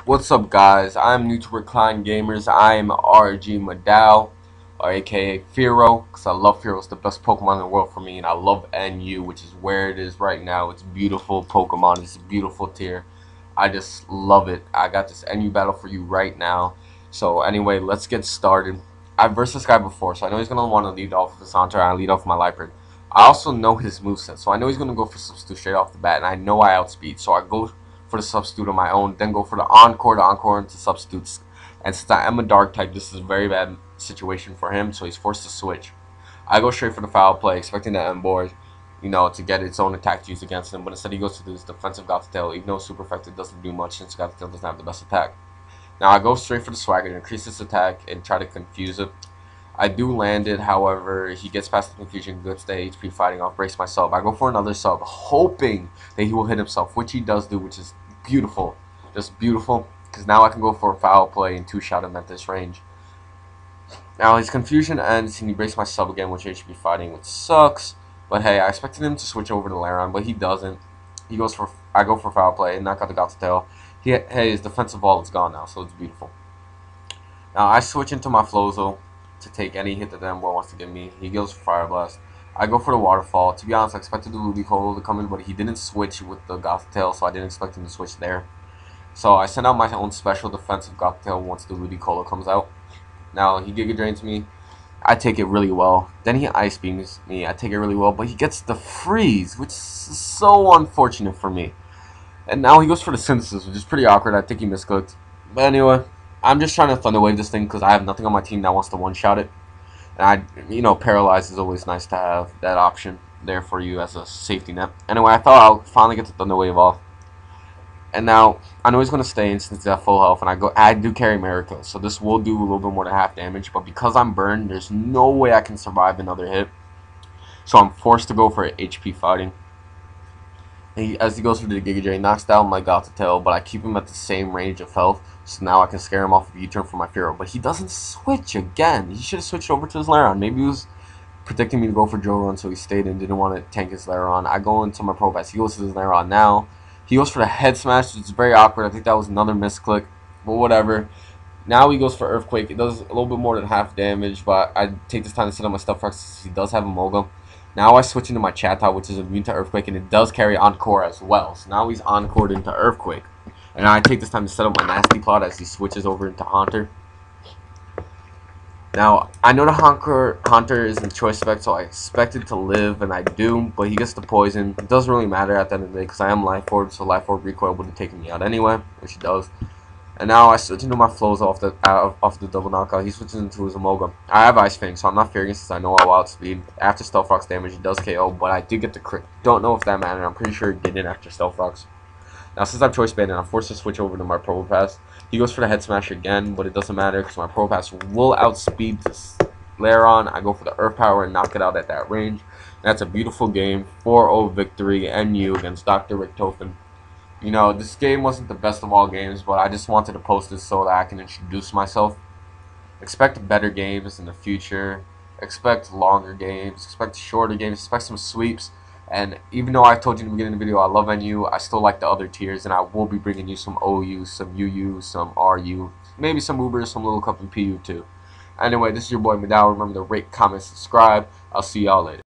What's up, guys? I'm new to Recline Gamers. I am RG Madao, or aka Firo, because I love Firo. It's the best Pokemon in the world for me, and I love NU, which is where it is right now. It's beautiful Pokemon. It's a beautiful tier. I just love it. I got this NU battle for you right now. So anyway, let's get started. I've versed this guy before, so I know he's gonna want to lead off with the Saunter, and I lead off with my Liepard. I also know his moveset, so I know he's gonna go for Substitute straight off the bat, and I know I outspeed, so I go for the substitute on my own, then go for the encore into substitutes. And since I am a dark type, this is a very bad situation for him, so he's forced to switch. I go straight for the foul play, expecting the end board, to get its own attack used against him, but instead he goes to this defensive Gothitelle, even though super effective doesn't do much since Gothitelle doesn't have the best attack. Now I go straight for the swagger, increase his attack, and try to confuse it. I do land it, however, he gets past the confusion, gets the HP fighting off, breaks my sub. I go for another sub, hoping that he will hit himself, which he does do, which is beautiful. Just beautiful, because now I can go for a foul play and two-shot him at this range. Now his confusion ends, and he breaks my sub again, which HP fighting, which sucks. But hey, I expected him to switch over to Laron, but he doesn't. I go for foul play and knock out the Gothitelle. Hey, his defensive wall is gone now, so it's beautiful. Now I switch into my Flozo to take any hit that the Emboar wants to give me. He goes for Fire Blast. I go for the Waterfall. To be honest, I expected the Ludicolo to come in, but he didn't switch with the Gothitelle, so I didn't expect him to switch there. So I send out my own special defensive Gothitelle once the Ludicolo comes out. Now he Giga Drains me. I take it really well. Then he Ice Beams me. I take it really well, but he gets the Freeze, which is so unfortunate for me. And now he goes for the Synthesis, which is pretty awkward. I think he misclicked. But anyway, I'm just trying to Thunder Wave this thing because I have nothing on my team that wants to one-shot it. And Paralyze is always nice to have that option there for you as a safety net. Anyway, I thought I'll finally get the Thunder Wave off. And now, I know he's going to stay in since he's at full health, and I do carry Miracle, so this will do a little bit more than half damage, but because I'm burned, there's no way I can survive another hit. So I'm forced to go for HP fighting. As he goes for the Giga Drain, knocks down my Gothitelle, but I keep him at the same range of health, so now I can scare him off of U-turn for my Fearow. But he doesn't switch again. He should have switched over to his Laron. Maybe he was predicting me to go for Joron, so he stayed and didn't want to tank his Laron. I go into my Pro Pass. He goes to his Laron now. He goes for the Head Smash, which is very awkward. I think that was another misclick, but whatever. Now he goes for Earthquake. It does a little bit more than half damage, but I take this time to set up my stuff first since he does have a Moga. Now I switch into my Chatot, which is immune to Earthquake, and it does carry Encore as well. So now he's Encored into Earthquake. And I take this time to set up my Nasty Plot as he switches over into Haunter. Now, I know the Haunter is in choice spec, so I expect it to live, and I do, but he gets the poison. It doesn't really matter at the end of the day, because I am Life Orb, so Life Orb recoil would have taken me out anyway, which he does. And now I switch into my flows off the double knockout. He switches into his Amoga. I have Ice Fang, so I'm not fearing since I know I'll outspeed. After Stealth Rock's damage, it does KO, but I did get the crit. Don't know if that mattered. I'm pretty sure it didn't after Stealth Rocks. Now, since I'm Choice Banded, I'm forced to switch over to my Pro Pass. He goes for the Head Smash again, but it doesn't matter because my Pro Pass will outspeed this Laron. I go for the Earth Power and knock it out at that range. That's a beautiful game. 4-0 victory, NU against Dr. Richtofen. This game wasn't the best of all games, but I just wanted to post this so that I can introduce myself. Expect better games in the future. Expect longer games. Expect shorter games. Expect some sweeps. And even though I told you in the beginning of the video I love NU, I still like the other tiers, and I will be bringing you some OU, some UU, some RU, maybe some Ubers, some Little Cup, and PU too. Anyway, this is your boy Madao. Remember to rate, comment, subscribe. I'll see y'all later.